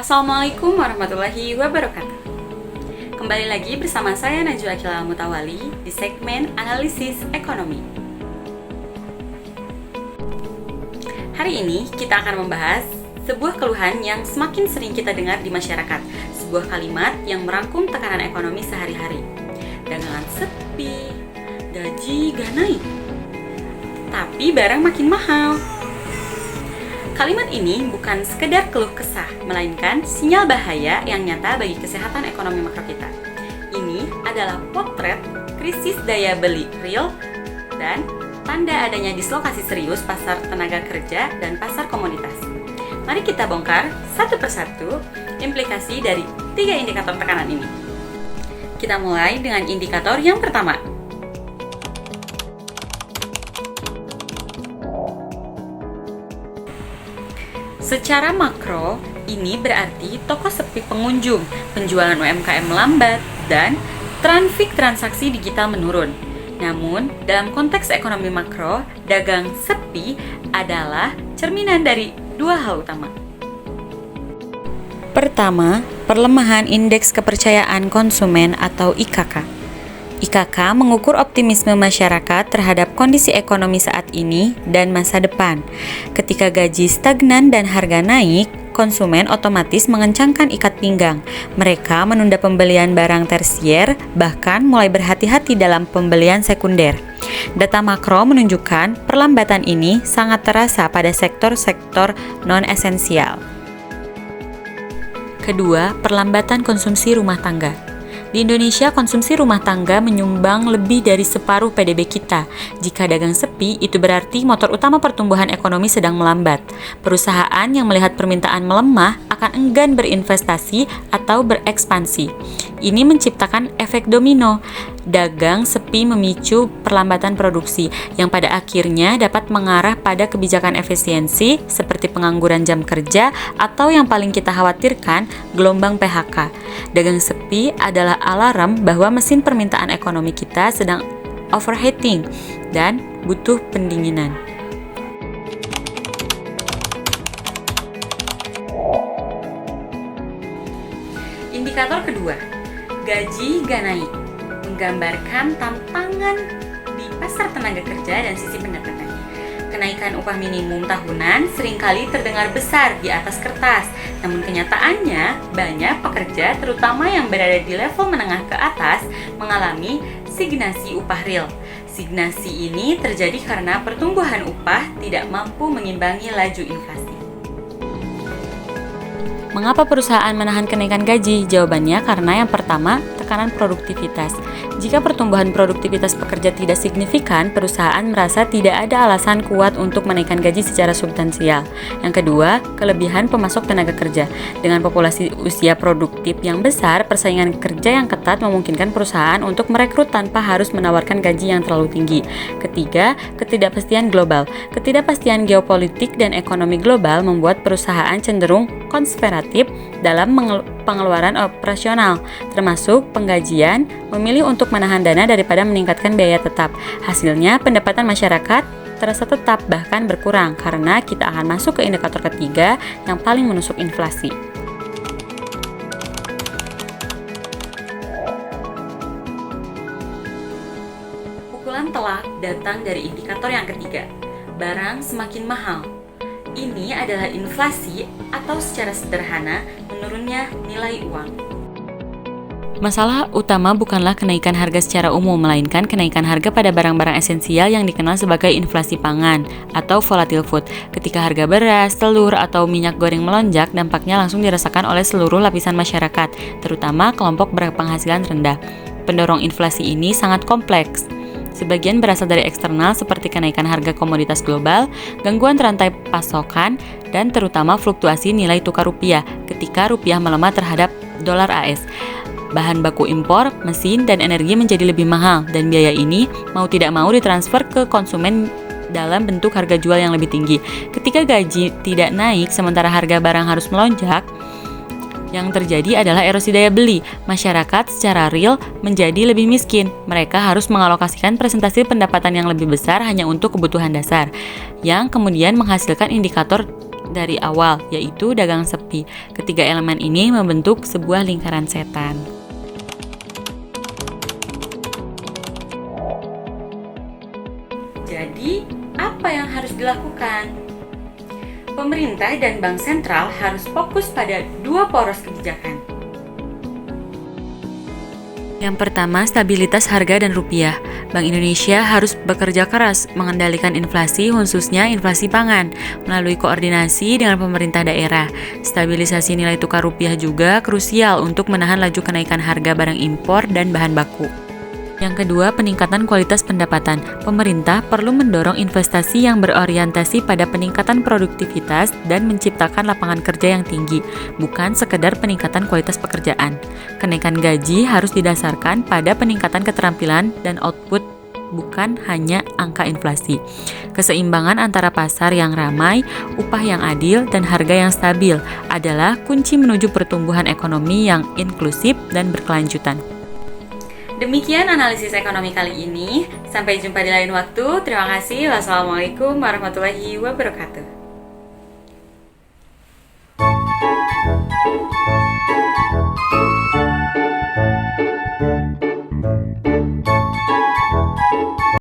Assalamualaikum warahmatullahi wabarakatuh. Kembali lagi bersama saya Najwa Akila Mutawali di segmen Analisis Ekonomi. Hari ini kita akan membahas sebuah keluhan yang semakin sering kita dengar di masyarakat. Sebuah kalimat yang merangkum tekanan ekonomi sehari-hari. Dagangan sepi, gaji gak naik, tapi barang makin mahal. Kalimat ini bukan sekedar keluh kesah, melainkan sinyal bahaya yang nyata bagi kesehatan ekonomi makro kita. Ini adalah potret krisis daya beli real dan tanda adanya dislokasi serius pasar tenaga kerja dan pasar komoditas. Mari kita bongkar satu persatu implikasi dari 3 indikator tekanan ini. Kita mulai dengan indikator yang pertama. Secara makro, ini berarti toko sepi pengunjung, penjualan UMKM melambat, dan trafik transaksi digital menurun. Namun, dalam konteks ekonomi makro, dagang sepi adalah cerminan dari 2 hal utama. Pertama, perlemahan indeks kepercayaan konsumen atau IKK. IKK mengukur optimisme masyarakat terhadap kondisi ekonomi saat ini dan masa depan. Ketika gaji stagnan dan harga naik, konsumen otomatis mengencangkan ikat pinggang. Mereka menunda pembelian barang tersier, bahkan mulai berhati-hati dalam pembelian sekunder. Data makro menunjukkan perlambatan ini sangat terasa pada sektor-sektor non-esensial. Kedua, perlambatan konsumsi rumah tangga. Di Indonesia, konsumsi rumah tangga menyumbang lebih dari separuh PDB kita. Jika dagang sepi, itu berarti motor utama pertumbuhan ekonomi sedang melambat. Perusahaan yang melihat permintaan melemah akan enggan berinvestasi atau berekspansi. Ini menciptakan efek domino. Dagang sepi memicu perlambatan produksi, yang pada akhirnya dapat mengarah pada kebijakan efisiensi seperti pengangguran jam kerja atau yang paling kita khawatirkan, gelombang PHK. Dagang sepi adalah alarm bahwa mesin permintaan ekonomi kita sedang overheating dan butuh pendinginan. Indikator kedua, gaji gak naik, menggambarkan tantangan di pasar tenaga kerja dan sisi pendapatan. Kenaikan upah minimum tahunan seringkali terdengar besar di atas kertas, namun kenyataannya banyak pekerja, terutama yang berada di level menengah ke atas, mengalami stagnasi upah real. Stagnasi ini terjadi karena pertumbuhan upah tidak mampu mengimbangi laju inflasi. Mengapa perusahaan menahan kenaikan gaji? Jawabannya karena yang pertama, tekanan produktivitas. Jika pertumbuhan produktivitas pekerja tidak signifikan, perusahaan merasa tidak ada alasan kuat untuk menaikkan gaji secara substansial. Yang kedua, kelebihan pemasok tenaga kerja. Dengan populasi usia produktif yang besar, persaingan kerja yang ketat memungkinkan perusahaan untuk merekrut tanpa harus menawarkan gaji yang terlalu tinggi. Ketiga, ketidakpastian global. Ketidakpastian geopolitik dan ekonomi global membuat perusahaan cenderung konservatif dalam pengeluaran operasional, termasuk penggajian, memilih untuk menahan dana daripada meningkatkan biaya tetap. Hasilnya, pendapatan masyarakat terasa tetap bahkan berkurang karena kita akan masuk ke indikator ketiga yang paling menusuk inflasi. Pukulan telak datang dari indikator yang ketiga, barang semakin mahal. Ini adalah inflasi atau secara sederhana menurunnya nilai uang. Masalah utama bukanlah kenaikan harga secara umum, melainkan kenaikan harga pada barang-barang esensial yang dikenal sebagai inflasi pangan atau volatile food. Ketika harga beras, telur, atau minyak goreng melonjak, dampaknya langsung dirasakan oleh seluruh lapisan masyarakat, terutama kelompok berpenghasilan rendah. Pendorong inflasi ini sangat kompleks. Sebagian berasal dari eksternal seperti kenaikan harga komoditas global, gangguan rantai pasokan, dan terutama fluktuasi nilai tukar rupiah ketika rupiah melemah terhadap dolar AS. Bahan baku impor, mesin, dan energi menjadi lebih mahal, dan biaya ini mau tidak mau ditransfer ke konsumen dalam bentuk harga jual yang lebih tinggi. Ketika gaji tidak naik sementara harga barang harus melonjak, yang terjadi adalah erosi daya beli. Masyarakat secara real menjadi lebih miskin. Mereka harus mengalokasikan presentasi pendapatan yang lebih besar hanya untuk kebutuhan dasar, yang kemudian menghasilkan indikator dari awal, yaitu dagang sepi. Ketiga elemen ini membentuk sebuah lingkaran setan. Jadi, apa yang harus dilakukan? Pemerintah dan bank sentral harus fokus pada dua poros kebijakan. Yang pertama, stabilitas harga dan rupiah. Bank Indonesia harus bekerja keras mengendalikan inflasi, khususnya inflasi pangan, melalui koordinasi dengan pemerintah daerah. Stabilisasi nilai tukar rupiah juga krusial untuk menahan laju kenaikan harga barang impor dan bahan baku. Yang kedua, peningkatan kualitas pendapatan. Pemerintah perlu mendorong investasi yang berorientasi pada peningkatan produktivitas dan menciptakan lapangan kerja yang tinggi, bukan sekedar peningkatan kualitas pekerjaan. Kenaikan gaji harus didasarkan pada peningkatan keterampilan dan output, bukan hanya angka inflasi. Keseimbangan antara pasar yang ramai, upah yang adil, dan harga yang stabil adalah kunci menuju pertumbuhan ekonomi yang inklusif dan berkelanjutan. Demikian analisis ekonomi kali ini. Sampai jumpa di lain waktu. Terima kasih. Wassalamualaikum warahmatullahi wabarakatuh.